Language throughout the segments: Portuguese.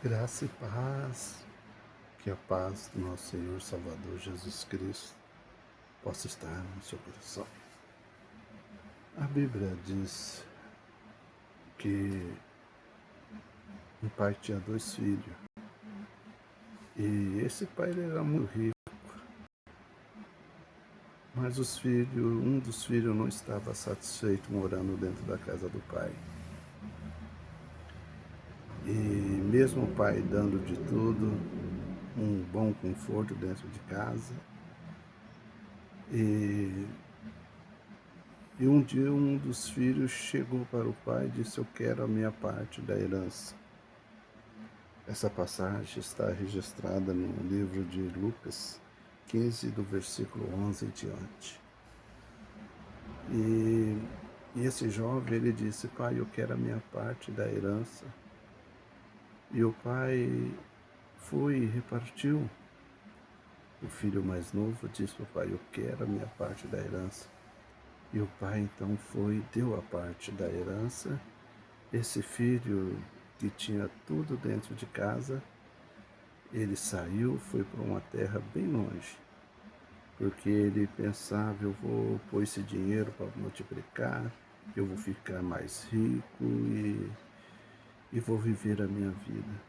Graça e paz, que a paz do nosso Senhor Salvador Jesus Cristo possa estar no seu coração. A Bíblia diz que um pai tinha 2 filhos e esse pai ele era muito rico, mas um dos filhos não estava satisfeito morando dentro da casa do pai. E mesmo o pai dando de tudo, um bom conforto dentro de casa, e um dia um dos filhos chegou para o pai e disse: "Eu quero a minha parte da herança." Essa passagem está registrada no livro de Lucas 15, do versículo 11 em diante. E esse jovem, ele disse: "Pai, eu quero a minha parte da herança." E o pai foi e repartiu. O filho mais novo disse para o pai: "Eu quero a minha parte da herança." E o pai então foi e deu a parte da herança. Esse filho que tinha tudo dentro de casa, ele saiu, foi para uma terra bem longe, porque ele pensava: eu vou pôr esse dinheiro para multiplicar, eu vou ficar mais rico e vou viver a minha vida.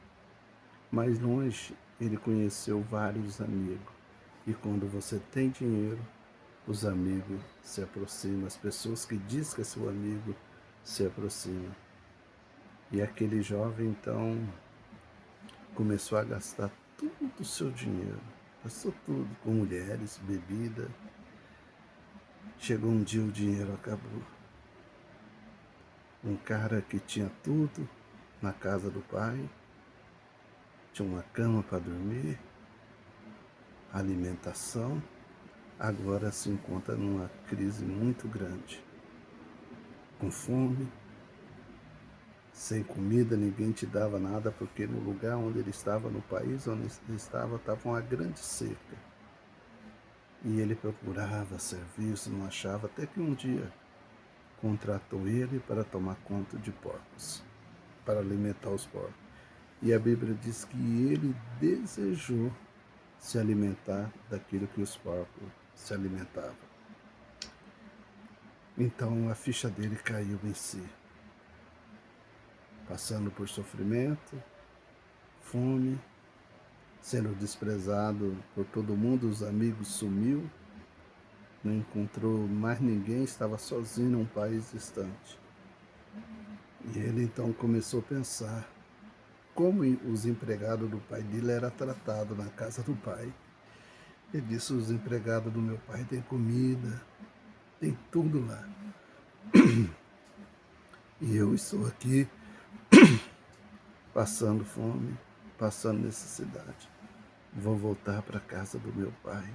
Mais longe, ele conheceu vários amigos. E quando você tem dinheiro, os amigos se aproximam, as pessoas que diz que é seu amigo se aproximam. E aquele jovem, então, começou a gastar todo o seu dinheiro. Gastou tudo, com mulheres, bebida. Chegou um dia, o dinheiro acabou. Um cara que tinha tudo na casa do pai, tinha uma cama para dormir, alimentação, agora se encontra numa crise muito grande, com fome, sem comida, ninguém te dava nada, porque no lugar onde ele estava, no país onde ele estava uma grande seca. E ele procurava serviço, não achava, até que um dia contratou ele para tomar conta de porcos, para alimentar os porcos. E a Bíblia diz que ele desejou se alimentar daquilo que os porcos se alimentavam. Então a ficha dele caiu em si, passando por sofrimento, fome, sendo desprezado por todo mundo, os amigos sumiu, não encontrou mais ninguém, estava sozinho num país distante. E ele então começou a pensar como os empregados do pai dele eram tratados na casa do pai. Ele disse: "Os empregados do meu pai têm comida, tem tudo lá. E eu estou aqui passando fome, passando necessidade. Vou voltar para a casa do meu pai.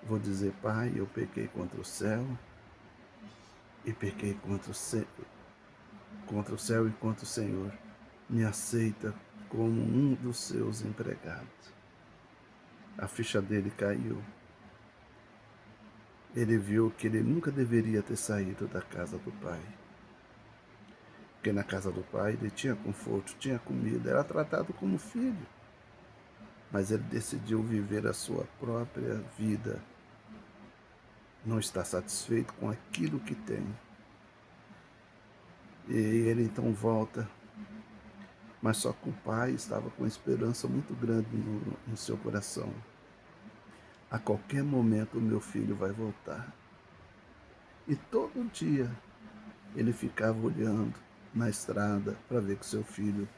Vou dizer: Pai, eu pequei contra o céu e pequei contra o céu e contra o Senhor. Me aceita como um dos seus empregados." A ficha dele caiu. Ele viu que ele nunca deveria ter saído da casa do pai. Porque na casa do pai ele tinha conforto, tinha comida, era tratado como filho. Mas ele decidiu viver a sua própria vida. Não está satisfeito com aquilo que tem. E ele então volta. Mas só que o pai estava com esperança muito grande no seu coração. A qualquer momento o meu filho vai voltar. E todo dia ele ficava olhando na estrada para ver que seu filho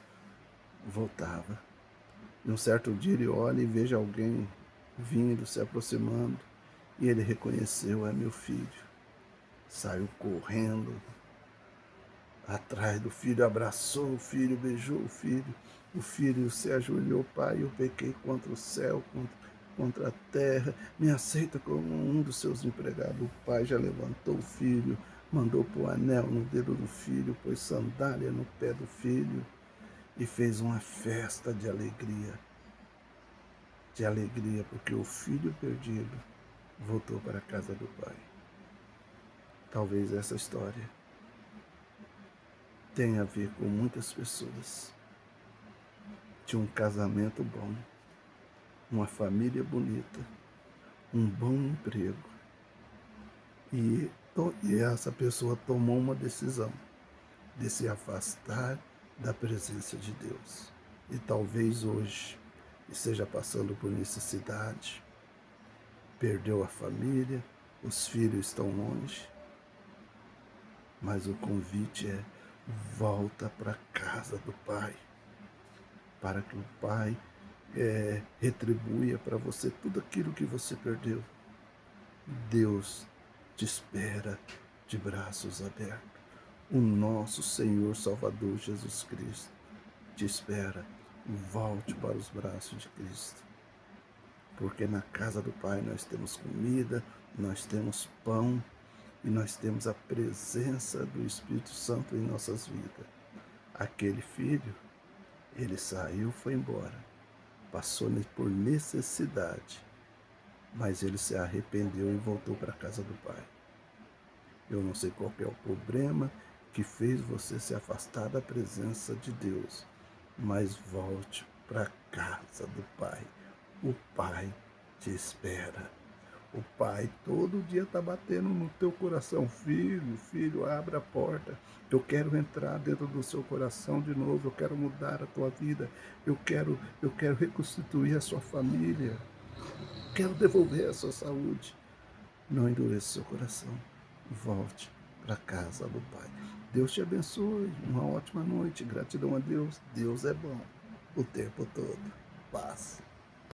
voltava. E um certo dia ele olha e veja alguém vindo, se aproximando, e ele reconheceu: "É meu filho." Saiu correndo atrás do filho, abraçou o filho, beijou o filho. O filho se ajoelhou: "Pai, eu pequei contra o céu, contra a terra, me aceita como um dos seus empregados." O pai já levantou o filho, mandou pôr anel no dedo do filho, pôs sandália no pé do filho e fez uma festa de alegria, porque o filho perdido voltou para a casa do pai. Talvez essa história tenha a ver com muitas pessoas tinha um casamento bom, uma família bonita, um bom emprego. E essa pessoa tomou uma decisão de se afastar da presença de Deus. E talvez hoje esteja passando por necessidade, perdeu a família, os filhos estão longe, mas o convite é: volta para a casa do Pai, para que o Pai retribua para você tudo aquilo que você perdeu. Deus te espera de braços abertos. O nosso Senhor Salvador Jesus Cristo te espera. Volte para os braços de Cristo. Porque na casa do Pai nós temos comida, nós temos pão e nós temos a presença do Espírito Santo em nossas vidas. Aquele filho, ele saiu, foi embora, passou por necessidade, mas ele se arrependeu e voltou para a casa do Pai. Eu não sei qual é o problema que fez você se afastar da presença de Deus, mas volte para a casa do Pai. O Pai te espera. O Pai todo dia está batendo no teu coração. Filho, filho, abra a porta. Eu quero entrar dentro do seu coração de novo. Eu quero mudar a tua vida. Eu quero reconstituir a sua família. Quero devolver a sua saúde. Não endureça seu coração. Volte para a casa do Pai. Deus te abençoe. Uma ótima noite. Gratidão a Deus. Deus é bom o tempo todo. Paz.